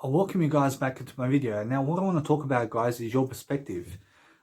I'll welcome you guys back into my video. Now, what I want to talk about, guys, is your perspective.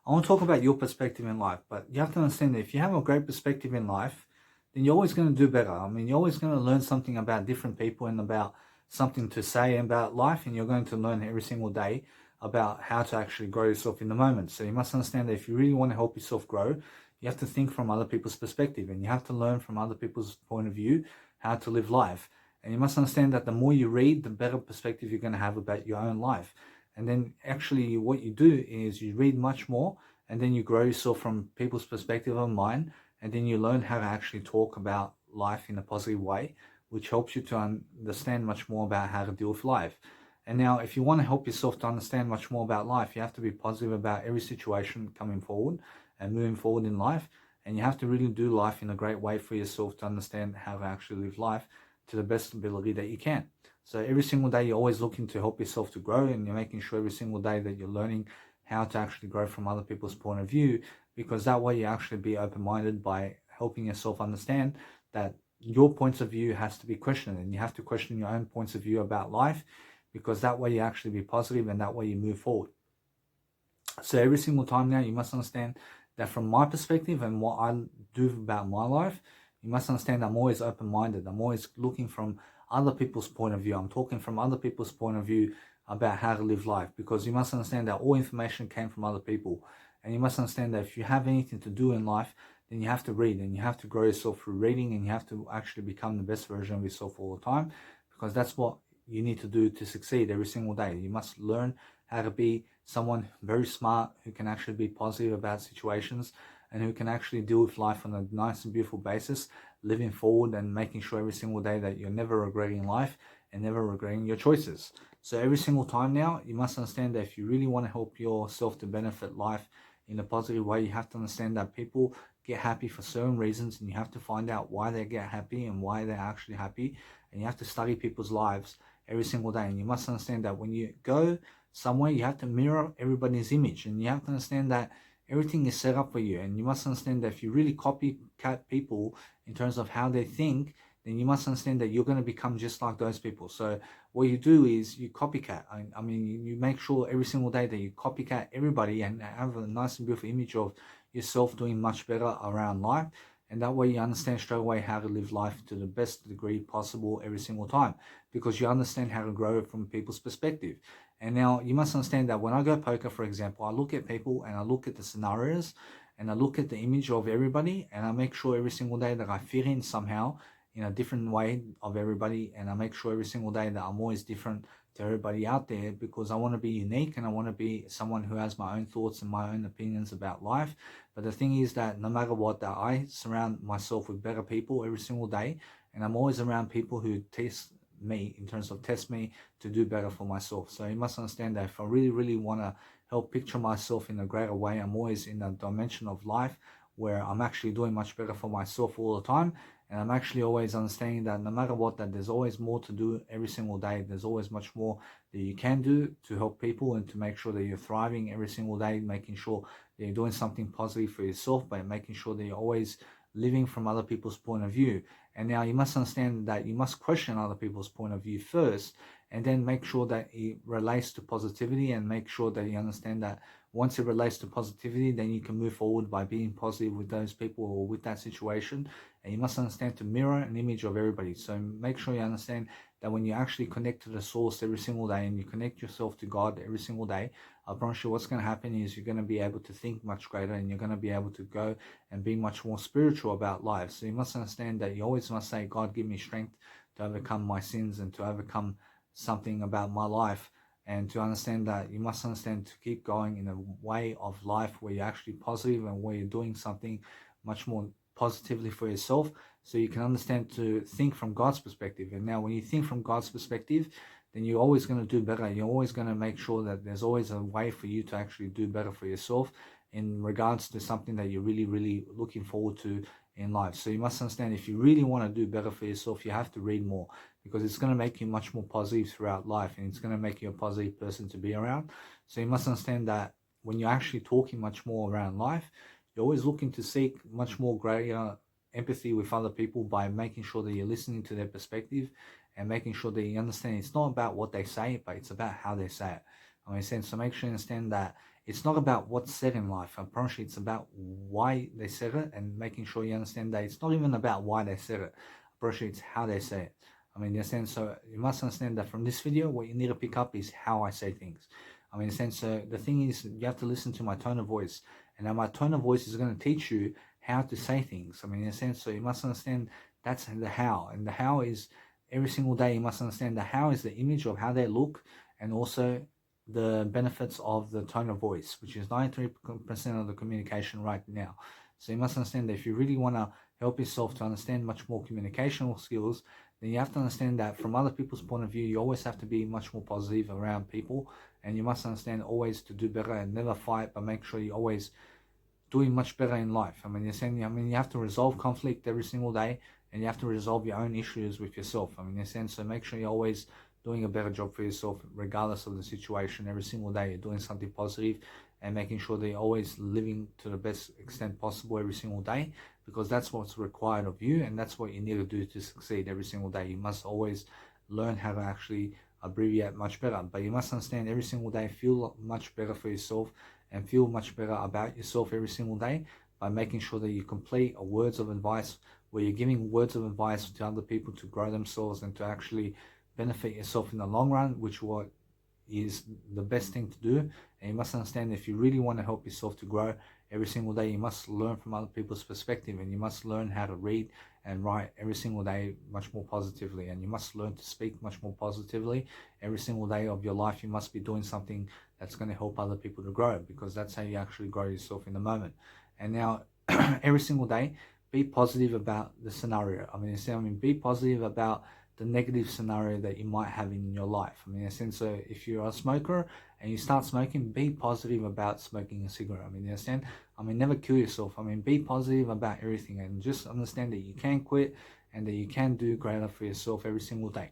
I want to talk about your perspective in life, but you have to understand that if you have a great perspective in life, then you're always going to do better. I mean, you're always going to learn something about different people and about something to say about life, and you're going to learn every single day about how to actually grow yourself in the moment. So you must understand that if you really want to help yourself grow, you have to think from other people's perspective, and you have to learn from other people's point of view how to live life. And you must understand that the more you read, the better perspective you're going to have about your own life. And then actually what you do is you read much more, and then you grow yourself from people's perspective of mind, and then you learn how to actually talk about life in a positive way, which helps you to understand much more about how to deal with life. And now, if you want to help yourself to understand much more about life, you have to be positive about every situation coming forward and moving forward in life. And you have to really do life in a great way for yourself to understand how to actually live life to the best ability that you can. So every single day you're always looking to help yourself to grow, and you're making sure every single day that you're learning how to actually grow from other people's point of view, because that way you actually be open-minded by helping yourself understand that your points of view has to be questioned, and you have to question your own points of view about life, because that way you actually be positive and that way you move forward. So every single time now you must understand that from my perspective and what I do about my life, you must understand I'm always open-minded. I'm always looking from other people's point of view. I'm talking from other people's point of view about how to live life, because you must understand that all information came from other people. And you must understand that if you have anything to do in life, then you have to read, and you have to grow yourself through reading, and you have to actually become the best version of yourself all the time, because that's what you need to do to succeed every single day. You must learn how to be someone very smart who can actually be positive about situations, and who can actually deal with life on a nice and beautiful basis, living forward and making sure every single day that you're never regretting life and never regretting your choices. So every single time now, you must understand that if you really want to help yourself to benefit life in a positive way, you have to understand that people get happy for certain reasons, and you have to find out why they get happy and why they're actually happy. And you have to study people's lives every single day. And you must understand that when you go somewhere, you have to mirror everybody's image, and you have to understand that everything is set up for you. And you must understand that if you really copycat people in terms of how they think, then you must understand that you're going to become just like those people. So what you do is you copycat. I mean, you make sure every single day that you copycat everybody and have a nice and beautiful image of yourself doing much better around life. And that way you understand straight away how to live life to the best degree possible every single time, because you understand how to grow from people's perspective. And now you must understand that when I go poker, for example, I look at people and I look at the scenarios and I look at the image of everybody, and I make sure every single day that I fit in somehow in a different way of everybody. And I make sure every single day that I'm always different to everybody out there, because I want to be unique and I want to be someone who has my own thoughts and my own opinions about life. But the thing is that no matter what, that I surround myself with better people every single day, and I'm always around people who test me test me to do better for myself. So you must understand that if I really want to help picture myself in a greater way, I'm always in a dimension of life where I'm actually doing much better for myself all the time. And I'm actually always understanding that no matter what, that there's always more to do every single day. There's always much more that you can do to help people and to make sure that you're thriving every single day, making sure that you're doing something positive for yourself, by making sure that you're always living from other people's point of view. And now you must understand that you must question other people's point of view first, and then make sure that it relates to positivity, and make sure that you understand that once it relates to positivity, then you can move forward by being positive with those people or with that situation. And you must understand to mirror an image of everybody. So make sure you understand that when you actually connect to the source every single day, and you connect yourself to God every single day, I promise you what's going to happen is you're going to be able to think much greater, and you're going to be able to go and be much more spiritual about life. So you must understand that you always must say, God, give me strength to overcome my sins and to overcome something about my life. And to understand that you must understand to keep going in a way of life where you're actually positive and where you're doing something much more positively for yourself, so you can understand to think from God's perspective. And now when you think from God's perspective, then you're always going to do better. You're always going to make sure that there's always a way for you to actually do better for yourself in regards to something that you're really looking forward to in life. So you must understand, if you really want to do better for yourself, you have to read more, because it's going to make you much more positive throughout life, and it's going to make you a positive person to be around. So you must understand that when you're actually talking much more around life, you're always looking to seek much more greater empathy with other people by making sure that you're listening to their perspective and making sure that you understand it's not about what they say, but it's about how they say it. I mean, so make sure you understand that it's not about what's said in life. I promise you, it's about why they said it, and making sure you understand that it's not even about why they said it. I promise you, it's how they say it. I mean, in a sense, so you must understand that from this video, what you need to pick up is how I say things. I mean, in a sense, so the thing is, you have to listen to my tone of voice, and now my tone of voice is going to teach you how to say things. I mean, in a sense, so you must understand that's the how, and the how is every single day. You must understand the how is the image of how they look, and also the benefits of the tone of voice, which is 93% of the communication right now. So you must understand that if you really want to help yourself to understand much more communicational skills, then you have to understand that from other people's point of view, you always have to be much more positive around people, and you must understand always to do better and never fight, but make sure you always doing much better in life. I mean, you have to resolve conflict every single day, and you have to resolve your own issues with yourself. I mean, in a sense, so make sure you're always doing a better job for yourself, regardless of the situation. Every single day, you're doing something positive, and making sure that you're always living to the best extent possible every single day, because that's what's required of you, and that's what you need to do to succeed every single day. You must always learn how to actually abbreviate much better, but you must understand every single day, feel much better for yourself and feel much better about yourself every single day by making sure that you complete a words of advice where you're giving words of advice to other people to grow themselves and to actually benefit yourself in the long run, which what is the best thing to do. And you must understand, if you really want to help yourself to grow every single day, you must learn from other people's perspective, and you must learn how to read and write every single day much more positively, and you must learn to speak much more positively every single day of your life. You must be doing something that's going to help other people to grow, because that's how you actually grow yourself in the moment. And now every single day, be positive about the scenario. I mean, be positive about the negative scenario that you might have in your life. I mean, in a sense, so if you're a smoker and you start smoking, be positive about smoking a cigarette. I mean, you understand? I mean, never kill yourself. I mean, be positive about everything, and just understand that you can quit and that you can do greater for yourself every single day.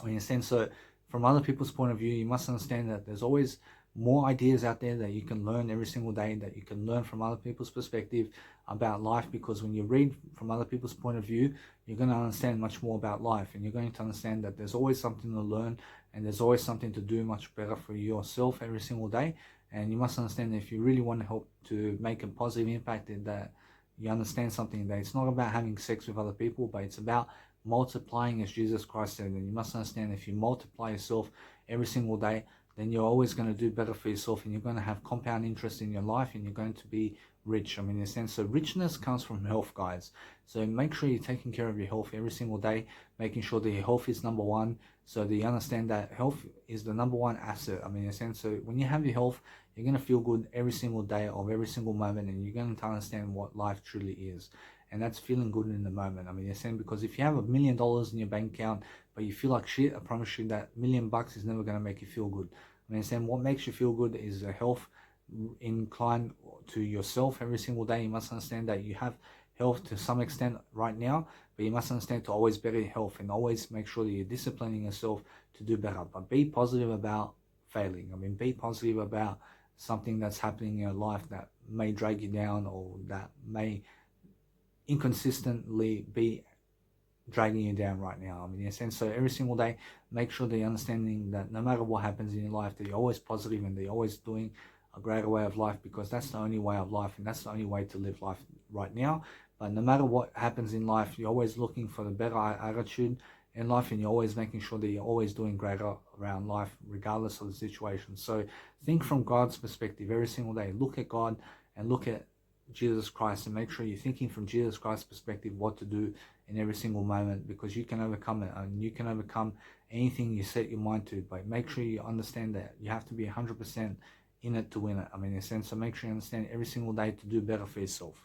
I mean, in a sense, so from other people's point of view, you must understand that there's always more ideas out there that you can learn every single day, that you can learn from other people's perspective about life, because when you read from other people's point of view, you're going to understand much more about life, and you're going to understand that there's always something to learn, and there's always something to do much better for yourself every single day. And you must understand that if you really want to help to make a positive impact, that you understand something, that it's not about having sex with other people, but it's about multiplying, as Jesus Christ said. And you must understand, if you multiply yourself every single day, then you're always going to do better for yourself, and you're going to have compound interest in your life, and you're going to be rich. I mean, in a sense, so richness comes from health, guys. So make sure you're taking care of your health every single day, making sure that your health is number one, so that you understand that health is the number one asset. I mean, in a sense, so when you have your health, you're going to feel good every single day of every single moment, and you're going to understand what life truly is. And that's feeling good in the moment. I mean, you're saying, because if you have $1 million in your bank account, but you feel like shit, I promise you that $1 million is never going to make you feel good. I mean, saying what makes you feel good is a health inclined to yourself every single day. You must understand that you have health to some extent right now, but you must understand to always better your health, and always make sure that you're disciplining yourself to do better. But be positive about failing. I mean, be positive about something that's happening in your life that may drag you down, or that may inconsistently be dragging you down right now. I mean, in a sense, so every single day, make sure that you're understanding that no matter what happens in your life, that you're always positive, and that you're always doing a greater way of life, because that's the only way of life, and that's the only way to live life right now. But no matter what happens in life, you're always looking for the better attitude in life, and you're always making sure that you're always doing greater around life, regardless of the situation. So think from God's perspective every single day. Look at God and look at Jesus Christ, and make sure you're thinking from Jesus Christ's perspective what to do in every single moment, because you can overcome it, and you can overcome anything you set your mind to. But make sure you understand that you have to be 100% in it to win it. I mean, in a sense, so make sure you understand every single day to do better for yourself.